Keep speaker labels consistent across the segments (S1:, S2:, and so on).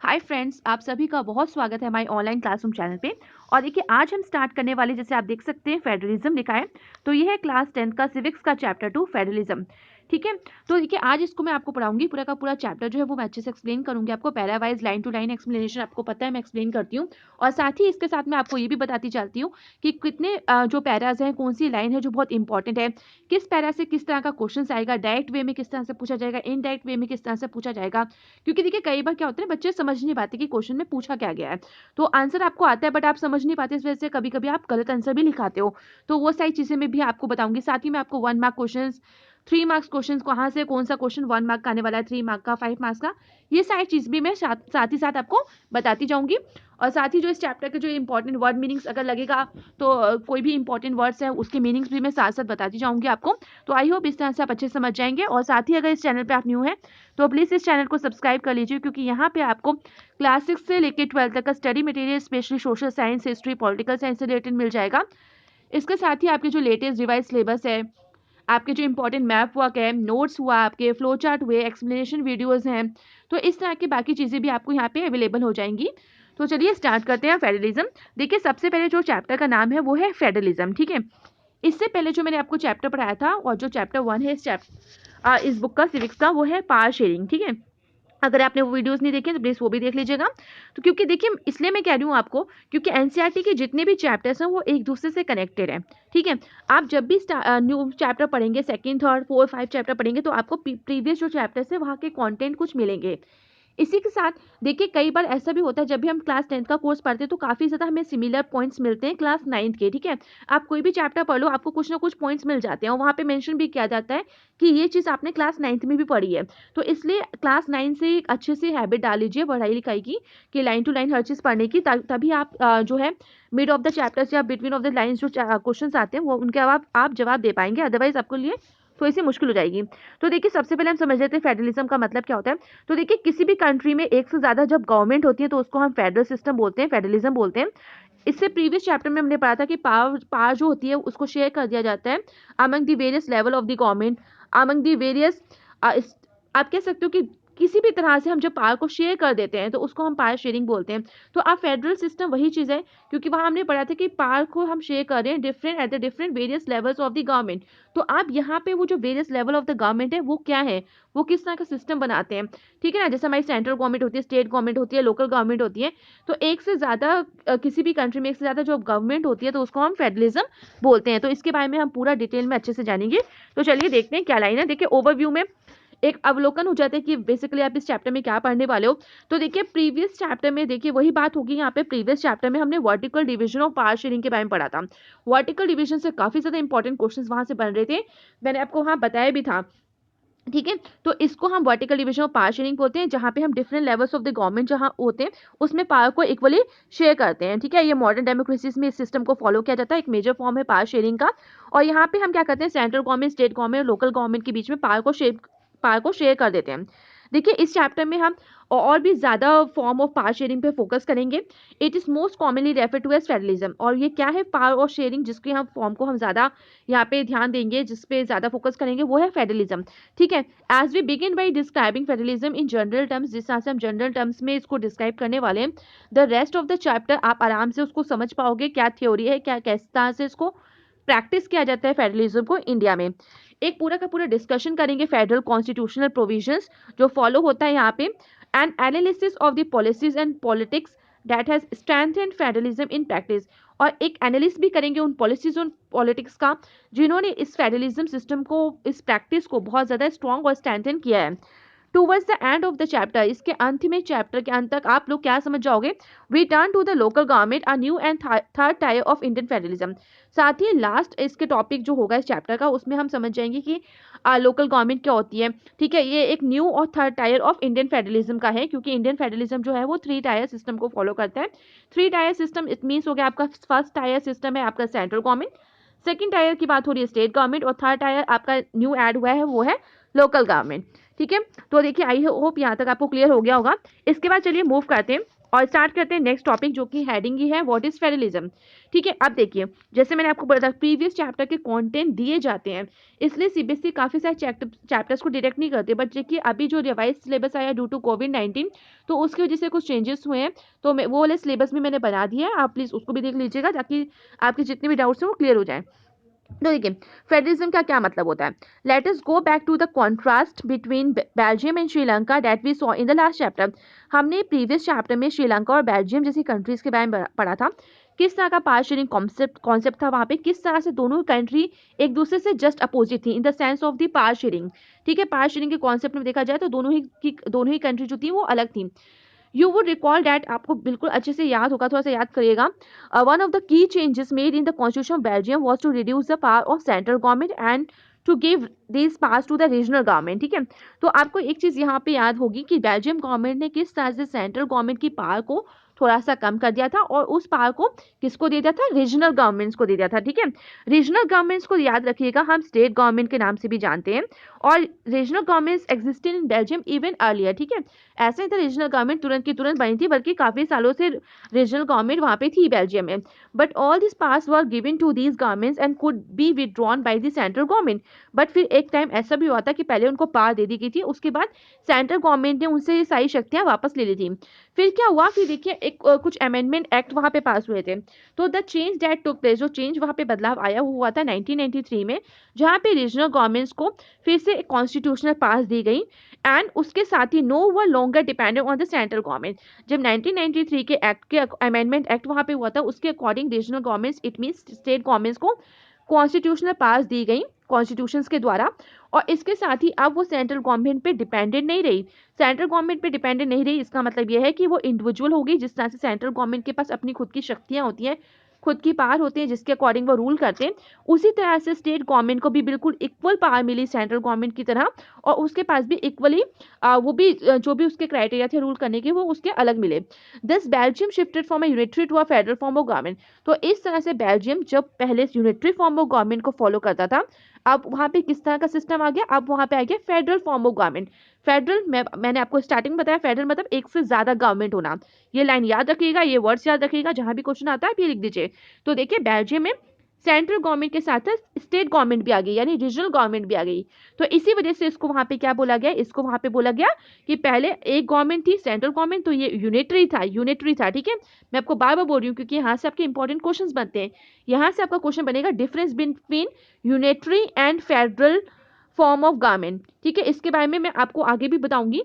S1: Hi friends, आप सभी का बहुत स्वागत है हमारे ऑनलाइन क्लासरूम चैनल पे। और देखिए आज हम स्टार्ट करने वाले, जैसे आप देख सकते हैं फेडरलिज्म लिखा है, तो ये है क्लास 10 का सिविक्स का चैप्टर 2 फेडरलिज्म। ठीक है, तो देखिए आज इसको मैं आपको पढ़ाऊंगी, पूरा का पूरा चैप्टर जो है वो मैं अच्छे से एक्सप्लेन करूंगी आपको, para wise line to line explanation आपको पता है मैं एक्सप्लेन करती हूँ। और साथ ही इसके साथ मैं आपको ये भी बताती चलती हूँ कि कितने जो पैराज हैं, कौन सी लाइन है जो बहुत इंपॉर्टेंट है, किस पैरा से किस तरह का क्वेश्चन आएगा, डायरेक्ट वे में किस तरह से पूछा जाएगा, इनडायरेक्ट वे में किस तरह से पूछा जाएगा। क्योंकि देखिए कई बार क्या होता है, बच्चे समझ नहीं पाते कि क्वेश्चन में पूछा क्या गया है। तो आंसर आपको आता है बट आप समझ नहीं पाते, इस वजह से कभी कभी आप गलत आंसर भी लिखाते हो। तो वो सारी चीजें मैं भी आपको बताऊंगी। साथ ही मैं आपको 1 मार्क क्वेश्चन, 3 मार्क्स क्वेश्चन, कहाँ से कौन सा क्वेश्चन 1 मार्क का आने वाला है, 3 मार्क का, 5 मार्क्स का, ये सारी चीज भी मैं साथ ही साथ आपको बताती जाऊंगी। और साथ ही जो इस चैप्टर के जो इंपॉर्टेंट वर्ड मीनिंग्स अगर लगेगा, तो कोई भी इंपॉर्टेंट वर्ड्स है उसके मीनिंग्स भी मैं साथ साथ बताती जाऊंगी आपको। तो आई होप इस तरह से आप अच्छे से समझ जाएंगे। और साथ ही अगर इस चैनल पे आप न्यू है तो प्लीज़ इस चैनल को सब्सक्राइब कर लीजिए, क्योंकि यहाँ पे आपको क्लास 6 से लेकर 12 तक का study material, specially social science, history, political science से रिलेटेड मिल जाएगा। इसके साथ ही आपके जो लेटेस्ट रिवाइज सिलेबस है, आपके जो इंपॉर्टेंट मैप वर्क है, नोट्स हुआ, आपके फ्लो चार्ट हुए, एक्सप्लेनेशन वीडियोस हैं, तो इस तरह की बाकी चीज़ें भी आपको यहाँ पे अवेलेबल हो जाएंगी। तो चलिए स्टार्ट करते हैं फेडरलिज्म। देखिए सबसे पहले जो चैप्टर का नाम है वो है फेडरलिज्म। ठीक है, इससे पहले जो मैंने आपको चैप्टर पढ़ाया था और जो चैप्टर 1 है इस बुक का सिविक्स का, वो है पावर शेयरिंग। ठीक है, अगर आपने वो वीडियोस नहीं देखे तो प्लीज वो भी देख लीजिएगा। तो क्योंकि देखिए इसलिए मैं कह रही हूँ आपको, क्योंकि एनसीईआरटी के जितने भी चैप्टर्स हैं वो एक दूसरे से कनेक्टेड हैं। ठीक है, आप जब भी न्यू चैप्टर पढ़ेंगे, सेकंड, थर्ड, फोर्थ, 5 चैप्टर पढ़ेंगे, तो आपको प्रीवियस जो चैप्टर्स है वहाँ के कंटेंट कुछ मिलेंगे। इसी के साथ देखिए कई बार ऐसा भी होता है, जब भी हम क्लास 10th का कोर्स पढ़ते हैं तो काफ़ी ज़्यादा हमें सिमिलर पॉइंट्स मिलते हैं क्लास 9th के। ठीक है, आप कोई भी चैप्टर पढ़ लो, आपको कुछ ना कुछ पॉइंट्स मिल जाते हैं और वहाँ पे मेंशन भी किया जाता है कि ये चीज़ आपने क्लास 9th में भी पढ़ी है। तो इसलिए क्लास 9 से एक अच्छे से हैबिट डाल लीजिए पढ़ाई लिखाई की, कि लाइन टू लाइन हर चीज़ पढ़ने की, तभी आप जो है मिड ऑफ द चैप्टर्स या बिटवीन ऑफ द लाइन्स जो क्वेश्चन आते हैं वो उनके आप जवाब दे पाएंगे, अदरवाइज आपको लिए थोड़ी सी मुश्किल हो जाएगी। तो देखिए सबसे पहले हम समझ लेते हैं फेडरलिज्म का मतलब क्या होता है। तो देखिए किसी भी कंट्री में एक से ज़्यादा जब गवर्नमेंट होती है तो उसको हम फेडरल सिस्टम बोलते हैं, फेडरलिज्म बोलते हैं। इससे प्रीवियस चैप्टर में हमने पढ़ा था कि पावर पावर जो होती है उसको शेयर कर दिया जाता है among the various level of the government, among the various, आप कह सकते हो कि किसी भी तरह से हम जब पावर को शेयर कर देते हैं तो उसको हम पावर शेयरिंग बोलते हैं। तो आप फेडरल सिस्टम वही चीज़ है, क्योंकि वहाँ हमने पढ़ा था कि पावर को हम शेयर कर रहे हैं different at the different various levels of the government. तो आप यहाँ पे वो जो various level of the government है वो क्या है, वो किस तरह का सिस्टम बनाते हैं। ठीक है ना, जैसे हमारी सेंट्रल गवर्नमेंट होती है, स्टेट गवर्नमेंट होती है, लोकल गवर्नमेंट होती है। तो एक से ज़्यादा किसी भी कंट्री में एक से ज़्यादा जो गवर्नमेंट होती है तो उसको हम फेडरलिज्म बोलते हैं। तो इसके बारे में हम पूरा डिटेल में अच्छे से जानेंगे। तो चलिए देखते हैं क्या लाइन है। देखिए ओवरव्यू में एक अवलोकन हो जाता है कि बेसिकली आप इस चैप्टर में क्या पढ़ने वाले हो। तो देखिए प्रीवियस चैप्टर में देखिए वही बात होगी, यहाँ पे प्रीवियस चैप्टर में हमने vertical division of power sharing के बारे में पढ़ा था। वर्टिकल डिवीजन से काफी ज्यादा इंपॉर्टेंट क्वेश्चंस वहां से बन रहे थे, मैंने आपको वहां बताया भी था। ठीक है, तो इसको हम vertical division of power sharing बोलते हैं, जहाँ पे हम different levels of the government जहाँ होते हैं उसमें पावर को इक्वली शेयर करते हैं। ठीक है, ये मॉडर्न डेमोक्रेसीज में इस सिस्टम को फॉलो किया जाता है, एक मेजर फॉर्म है पावर शेयरिंग का। और यहाँ पे हम क्या करते हैं, central government, state government, local government के बीच में पावर को शेयर कर देते हैं। देखिए इस चैप्टर में हम और भी ज़्यादा फॉर्म ऑफ पावर शेयरिंग पे फोकस करेंगे। It is most commonly refer to as federalism. और ये क्या है, पावर और शेयरिंग जिसके हम फॉर्म को हम ज़्यादा यहाँ पे ध्यान देंगे, जिस पे ज़्यादा फोकस करेंगे, वो है फेडरलिज्म। ठीक है, as we begin by describing federalism in general terms, जिस तरह से हम जनरल टर्म्स में इसको डिस्क्राइब करने वाले हैं, the rest of the chapter आप आराम से उसको समझ पाओगे, क्या थ्योरी है, क्या किस तरह से इसको प्रैक्टिस किया जाता है फेडरलिज्म को इंडिया में। एक पूरा का पूरा डिस्कशन करेंगे फेडरल कॉन्स्टिट्यूशनल प्रोविजंस जो फॉलो होता है यहाँ पे, and analysis of the policies and politics that has strengthened federalism in practice. और एक एनालिसिस भी करेंगे उन पॉलिसीज और पॉलिटिक्स का जिन्होंने इस फेडरलिज्म सिस्टम को, इस प्रैक्टिस को बहुत ज़्यादा स्ट्रॉन्ग और स्ट्रेंथन किया है। Towards the end of the chapter, इसके अंत में, चैप्टर के अंत तक आप लोग क्या समझ जाओगे, we turn to the local government, a new and third tier of Indian federalism. साथ ही लास्ट इसके टॉपिक जो होगा इस चैप्टर का, उसमें हम समझ जाएंगे कि लोकल गवर्नमेंट क्या होती है। ठीक है, ये एक न्यू और third tier of Indian federalism का है, क्योंकि इंडियन फेडरलिज्म जो है वो 3 टायर सिस्टम को फॉलो करता है। 3 टायर सिस्टम इट मीन्स हो गया, आपका फर्स्ट टायर सिस्टम है आपका सेंट्रल गवर्नमेंट, सेकंड टायर की बात हो रही है स्टेट गवर्नमेंट, और थर्ड टायर आपका न्यू ऐड हुआ है वो है लोकल गवर्नमेंट। ठीक है, तो देखिए आई होप यहाँ तक आपको क्लियर हो गया होगा। इसके बाद चलिए मूव करते हैं और स्टार्ट करते हैं नेक्स्ट टॉपिक जो कि हेडिंग ही है व्हाट इज फेडरलिज्म। ठीक है, अब देखिए जैसे मैंने आपको बताया प्रीवियस चैप्टर के कंटेंट दिए जाते हैं, इसलिए सीबीएसई काफी सारे चैप्टर्स को डायरेक्ट नहीं करते, बट देखिए अभी जो रिवाइज सिलेबस आया ड्यू टू कोविड-19, तो उसकी वजह से कुछ चेंजेस हुए हैं, तो मैं वो वाले सिलेबस भी मैंने बना दिया है, आप प्लीज उसको भी देख लीजिएगा ताकि आपके जितने भी डाउट्स हैं वो क्लियर हो जाए। तो देखिए फेडरलिज्म का क्या मतलब होता है। Let us go back to the contrast between Belgium and Sri Lanka that we saw in the last chapter. हमने प्रीवियस चैप्टर में श्रीलंका और बेल्जियम जैसी कंट्रीज के बारे में पढ़ा था, किस तरह का पावर शेयरिंग कॉन्सेप्ट था वहां पे, किस तरह से दोनों कंट्री एक दूसरे से जस्ट अपोजिट थी in the sense of the power sharing. ठीक है, पावर शेयरिंग के कॉन्सेप्ट में देखा जाए तो दोनों ही कंट्री जो थी वो अलग थी। यू वुड रिकॉल दैट, आपको बिल्कुल अच्छे से याद होगा, थोड़ा सा याद करिएगा। One of the key changes made in the constitution of Belgium was to reduce the power of central government and to give this powers to the regional government. ठीक है, तो आपको एक चीज यहाँ पे याद होगी कि बेल्जियम गवर्नमेंट ने किस तरह से सेंट्रल गवर्नमेंट की पावर को थोड़ा सा कम कर दिया था और उस पावर को किसको दे दिया था, रीजनल गवर्नमेंट्स को दे दिया था। ठीक है, रीजनल गवर्नमेंट्स को याद रखिएगा हम स्टेट गवर्नमेंट के नाम से भी जानते हैं, और regional governments existed in Belgium even earlier. ठीक है, ऐसे नहीं था रीजनल गवर्नमेंट तुरंत की तुरंत बनी थी, बल्कि काफी सालों से रीजनल गवर्नमेंट वहां पे थी बेल्जियम में, but all this powers were given to these governments and could be withdrawn by the central government. But फिर एक टाइम ऐसा भी हुआ था कि पहले उनको पावर दे दी गई थी, उसके बाद सेंट्रल गवर्नमेंट ने उनसे ये सारी शक्तियां वापस ले ली थी। फिर क्या हुआ, फिर देखिए कुछ अमेंडमेंट एक्ट वहां पे पास हुए थे, तो the change that took place, जो चेंज वहां पे बदलाव आया हुआ था 1993 में, जहां पे रीजनल गवर्नमेंट्स को फिर से एक कॉन्स्टिट्यूशनल पास दी गई एंड उसके साथ ही no more longer dependent on the central government. जब 1993 के एक्ट के अमेंडमेंट एक्ट वहां पे हुआ था, उसके according regional governments it means state governments को कॉन्स्टिट्यूशनल पास दी गई कॉन्स्टिट्यूशंस के द्वारा, और इसके साथ ही अब वो सेंट्रल गवर्नमेंट पे डिपेंडेंट नहीं रही। सेंट्रल गवर्नमेंट पे डिपेंडेंट नहीं रही, इसका मतलब यह है कि वो इंडिविजुअल होगी, जिस तरह से सेंट्रल गवर्नमेंट के पास अपनी खुद की शक्तियां होती हैं, खुद की पावर होती है जिसके अकॉर्डिंग वो रूल करते हैं, उसी तरह से स्टेट गवर्नमेंट को भी बिल्कुल इक्वल पावर मिली सेंट्रल गवर्नमेंट की तरह, और उसके पास भी इक्वली वो भी जो भी उसके क्राइटेरिया थे रूल करने के वो उसके अलग मिले। This Belgium shifted from a unitary to a federal form of government. तो इस तरह से बेल्जियम जब पहले यूनिटरी फॉर्म ऑफ गवर्नमेंट को फॉलो करता था, अब वहां पे किस तरह का सिस्टम आ गया, अब वहां पे आ गया federal form of government. Federal मैंने आपको स्टार्टिंग में बताया, फेडरल मतलब एक से ज्यादा गवर्नमेंट होना। ये लाइन याद रखिएगा, ये वर्ड्स याद रखिएगा, जहां भी क्वेश्चन आता है आप ये लिख दीजिए। तो देखिए बेल्जियम में सेंट्रल गवर्नमेंट के साथ स्टेट गवर्नमेंट भी आ गई, यानी रीजनल गवर्नमेंट भी आ गई। तो इसी वजह से इसको वहां पे क्या बोला गया, इसको वहां पे बोला गया कि पहले एक गवर्नमेंट थी सेंट्रल गवर्नमेंट, तो ये यूनिटरी था। ठीक है, मैं आपको बार बार बोल रही हूँ क्योंकि यहाँ से आपके इंपॉर्टेंट क्वेश्चन बनते हैं। यहाँ से आपका क्वेश्चन बनेगा difference between unitary and federal form of government. ठीक है, इसके बारे में मैं आपको आगे भी बताऊंगी।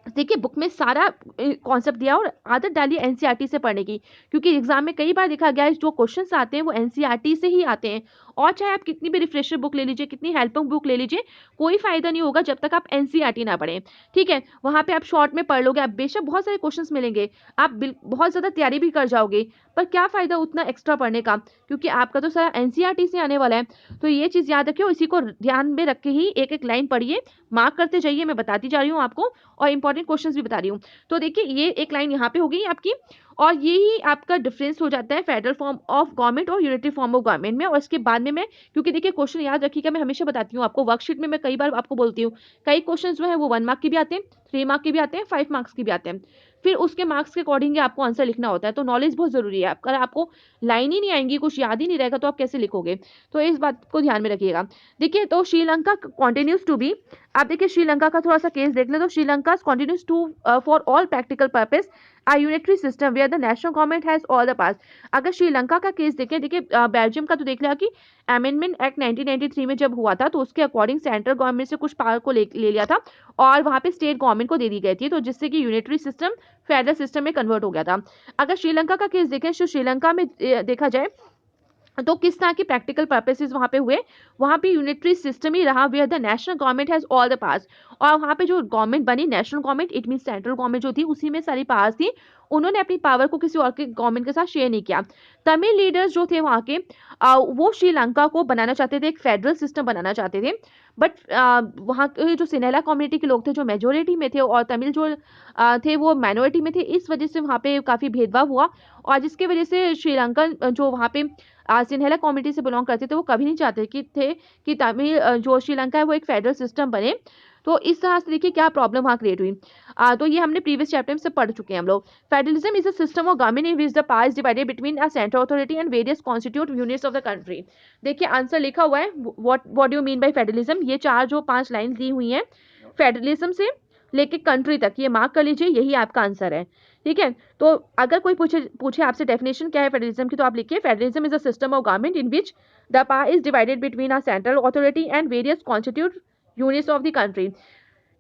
S1: देखिए बुक में सारा कॉन्सेप्ट दिया, और आदत डालिए एनसीईआरटी से पढ़ने की, क्योंकि एग्जाम में कई बार देखा गया है जो क्वेश्चंस आते हैं वो एनसीईआरटी से ही आते हैं, और चाहे आप कितनी भी रिफ्रेशर बुक ले लीजिए, कितनी हेल्पिंग बुक ले लीजिए, कोई फायदा नहीं होगा जब तक आप एनसीईआरटी ना पढ़ें। ठीक है, वहां पे आप शॉर्ट में पढ़ लोगे, आप बेशक बहुत सारे क्वेश्चंस मिलेंगे, आप बहुत ज्यादा तैयारी भी कर जाओगे, पर क्या फायदा उतना एक्स्ट्रा पढ़ने का, क्योंकि आपका तो सारा एनसीईआरटी से आने वाला है। तो ये चीज याद रखिए, इसी को ध्यान में रख के ही एक एक लाइन पढ़िए, मार्क करते जाइए, मैं बताती जा रही हूँ आपको, और इंपॉर्टेंट क्वेश्चंस भी बता रही हूँ। तो देखिए ये एक लाइन यहाँ पे हो गई आपकी, और ये ही आपका डिफरेंस हो जाता है फेडरल फॉर्म ऑफ गवर्नमेंट और यूनिटरी फॉर्म ऑफ गवर्नमेंट में। और इसके बाद में मैं, क्योंकि देखिए क्वेश्चन याद रखिएगा, मैं हमेशा बताती हूँ आपको, वर्कशीट में मैं कई बार आपको बोलती हूँ, कई क्वेश्चन जो है वो 1 मार्क के भी आते हैं, 3 मार्क के भी आते हैं, 5 मार्क्स के भी आते हैं, फिर उसके मार्क्स के अकॉर्डिंग आपको आंसर लिखना होता है। तो नॉलेज बहुत जरूरी है, अगर आपको लाइन ही नहीं आएंगी, कुछ याद ही नहीं रहेगा, तो आप कैसे लिखोगे, तो इस बात को ध्यान में रखिएगा। देखिए तो श्रीलंका कंटिन्यूज टू बी, आप देखिए श्रीलंका का थोड़ा सा केस देख ले, तो Sri Lanka continues to for all practical purpose a unitary system where the national government has all the powers। अगर श्रीलंका का केस देखें, देखिए बेल्जियम का तो देख लिया कि अमेंडमेंट एक्ट 1993 में जब हुआ था, तो उसके अकॉर्डिंग सेंट्रल गवर्नमेंट से कुछ पावर को ले लिया था और वहां पे स्टेट गवर्नमेंट को दे दी गई थी, तो जिससे कि यूनिटरी सिस्टम फेडरल सिस्टम में कन्वर्ट हो गया था। अगर श्रीलंका का केस देखें, तो श्रीलंका में देखा जाए तो किस तरह की प्रैक्टिकल पर्पसेस वहां पे हुए, वहां पे यूनिटरी सिस्टम ही रहा where the national government has all the powers, और वहां पे जो गवर्नमेंट बनी national government it mean central government जो थी उसी में सारी पावर्स थी, उन्होंने अपनी पावर को किसी और के गवर्नमेंट के साथ शेयर नहीं किया। तमिल लीडर्स जो थे वहां के वो श्रीलंका को बनाना चाहते थे, एक फेडरल सिस्टम बनाना चाहते थे, बट वहाँ के जो सिनेला कम्युनिटी के लोग थे जो मेजोरिटी में थे, और तमिल जो थे वो माइनॉरिटी में थे, इस वजह से वहाँ पे काफ़ी भेदभाव हुआ, और जिसकी वजह से श्रीलंकन जो वहाँ पे सिन्हेला कम्युनिटी से बिलोंग करते थे वो कभी नहीं चाहते कि तमिल जो श्रीलंका है वो एक फेडरल सिस्टम बने। तो इस तरह से देखिए क्या प्रॉब्लम वहाँ क्रिएट हुई। तो ये हमने प्रीवियस चैप्टर में से पढ़ चुके हैं हम लोग। Federalism is a system of government in which the power is divided between a central authority and various constitute units of the country. देखिए आंसर लिखा हुआ है, what do you mean by federalism. ये चार जो 5 लाइन दी हुई हैं federalism से लेके कंट्री तक, ये मार्क कर लीजिए, यही आपका आंसर है। ठीक है, तो अगर कोई पूछे पूछे आपसे डेफिनेशन क्या है फेडरलिज्म की, तो आप लिखिए federalism is a system of government in which the power is divided between a central authority and various constitute units of the country.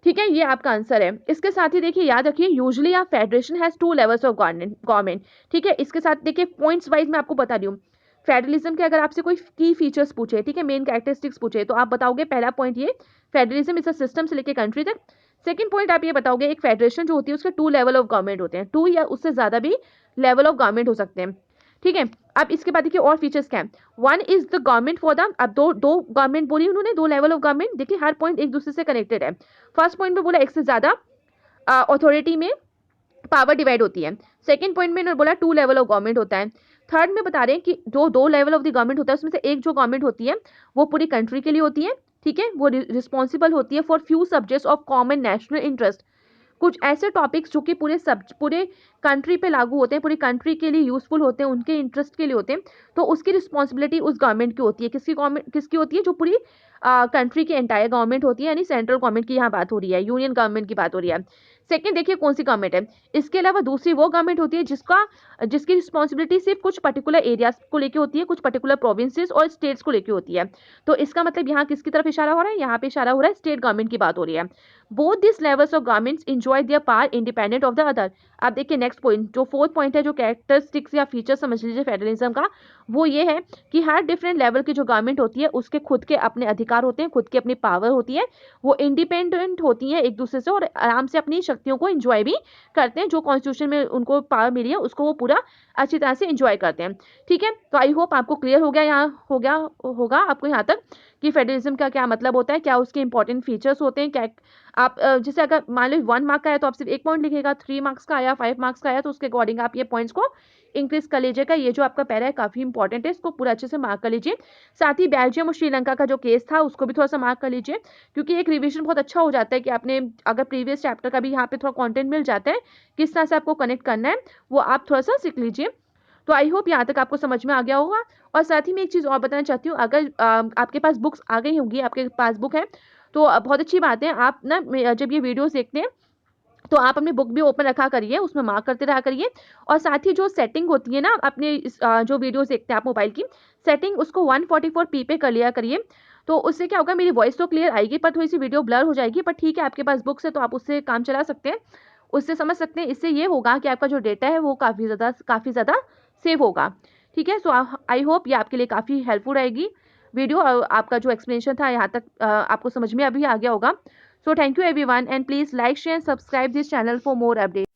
S1: ठीक है, ये आपका आंसर है। इसके साथ ही देखिए याद रखिए, usually a federation has 2 levels of government. ठीक है, इसके साथ देखिए पॉइंट्स वाइज मैं आपको बता दूं, फेडरलिज्म के अगर आपसे कोई की फीचर्स पूछे, ठीक है, मेन कैरेक्टरिस्टिक्स पूछे, तो आप बताओगे पहला पॉइंट ये फेडरलिज्म इज अ सिस्टम से लेके कंट्री तक। सेकंड पॉइंट आप ये बताओगे एक फेडरेशन जो होती है उसके 2 लेवल ऑफ गवर्नमेंट होते हैं, 2 या उससे ज्यादा भी लेवल ऑफ गवर्नमेंट हो सकते हैं। ठीक है, अब इसके बाद देखिए और फीचर्स क्या है। One is the government for the, अब दो दो गवर्नमेंट बोली उन्होंने, 2 लेवल ऑफ गवर्नमेंट। देखिए हर पॉइंट एक दूसरे से कनेक्टेड है। फर्स्ट पॉइंट में बोला एक से ज्यादा अथॉरिटी में पावर डिवाइड होती है। सेकंड पॉइंट में इन्होंने बोला 2 लेवल ऑफ गवर्नमेंट होता है। थर्ड में बता रहे हैं कि जो 2 लेवल ऑफ द गवर्नमेंट होता है उसमें से एक जो गवर्नमेंट होती है वो पूरी कंट्री के लिए होती है। ठीक है, वो रिस्पॉन्सिबल होती है for few subjects of common national interest. कुछ ऐसे टॉपिक्स जो कि पूरे कंट्री पे लागू होते हैं, पूरी कंट्री के लिए यूजफुल होते हैं, उनके इंटरेस्ट के लिए होते हैं, तो उसकी रिस्पॉन्सिबिलिटी उस गवर्नमेंट की होती है। किसकी होती है, जो पूरी कंट्री की एंटायर गवर्नमेंट होती है, यानी सेंट्रल गवर्नमेंट की यहाँ बात हो रही है, यूनियन गवर्नमेंट की बात हो रही है। सेकंड देखिए कौन सी गवर्नमेंट है। इसके अलावा दूसरी वो गवर्नमेंट होती है जिसकी रिस्पॉन्सिबिलिटी सिर्फ कुछ पर्टिकुलर एरियाज को लेकर होती है, कुछ पर्टिकुलर प्रोविंसेस और स्टेट्स को लेकर होती है। तो इसका मतलब यहाँ किसकी तरफ इशारा हो रहा है, यहाँ पे इशारा हो रहा है स्टेट गवर्नमेंट की बात हो रही है। Both this levels of governments enjoy their power independent of the other. अब देखिए नेक्स्ट पॉइंट, जो फोर्थ पॉइंट है, जो कैरेक्टरिस्टिक्स या फीचर समझ लीजिए फेडरलिज्म का, वो ये है कि हर डिफरेंट लेवल की जो गवर्नमेंट होती है उसके खुद के अपने अधिकार होते हैं, खुद की अपनी पावर होती है, वो इंडिपेंडेंट होती है एक दूसरे से और आराम से अपनी शक्तियों को एंजॉय भी करते हैं। जो कॉन्स्टिट्यूशन में उनको पावर मिली है उसको वो पूरा अच्छी तरह से एंजॉय करते हैं। ठीक है, तो आई होप आपको क्लियर हो गया, यहाँ हो गया होगा आपको यहाँ तक कि फेडरलिज्म का क्या मतलब होता है, क्या उसके इंपॉर्टेंट फीचर्स होते हैं, क्या आप जैसे अगर मान लो 1 मार्क का है तो आप सिर्फ 1 पॉइंट लिखेगा, 3 मार्क्स का आया, 5 मार्क्स का आया, तो उसके अकॉर्डिंग आप ये पॉइंट्स को इंक्रीज कर लीजिएगा। ये जो आपका पैरा है काफी इंपॉर्टेंट है, इसको पूरा अच्छे से मार्क कर लीजिए। साथ ही बेल्जियम और श्रीलंका का जो केस था उसको भी थोड़ा सा मार्क कर लीजिए, क्योंकि एक रिवीजन बहुत अच्छा हो जाता है कि आपने अगर प्रीवियस चैप्टर का भी यहाँ पे थोड़ा कंटेंट मिल जाता है, किस तरह से आपको कनेक्ट करना है वो आप थोड़ा सा सीख लीजिए। तो आई होप यहाँ तक आपको समझ में आ गया होगा। और साथ ही मैं एक चीज़ और बताना चाहती हूँ, अगर आपके पास बुक्स आ गई होंगी, आपके पास बुक है, तो बहुत अच्छी बात है। आप ना जब ये वीडियोस देखते हैं तो आप अपनी बुक भी ओपन रखा करिए, उसमें मार्क करते रहा करिए। और साथ ही जो सेटिंग होती है ना अपने जो वीडियोस देखते हैं आप मोबाइल की सेटिंग, उसको 144p पे कर लिया करिए। तो उससे क्या होगा, मेरी वॉइस तो क्लियर आएगी पर थोड़ी सी वीडियो ब्लर हो जाएगी, पर ठीक है आपके पास बुक्स है तो आप उससे काम चला सकते हैं, उससे समझ सकते हैं। इससे ये होगा कि आपका जो डेटा है वो काफ़ी ज़्यादा सेव होगा। ठीक है, सो आई होप ये आपके लिए काफ़ी हेल्पफुल रहेगी वीडियो। आपका जो एक्सप्लेनेशन था यहाँ तक आपको समझ में अभी आ गया होगा। So thank you everyone and please like, share and subscribe this channel for more updates.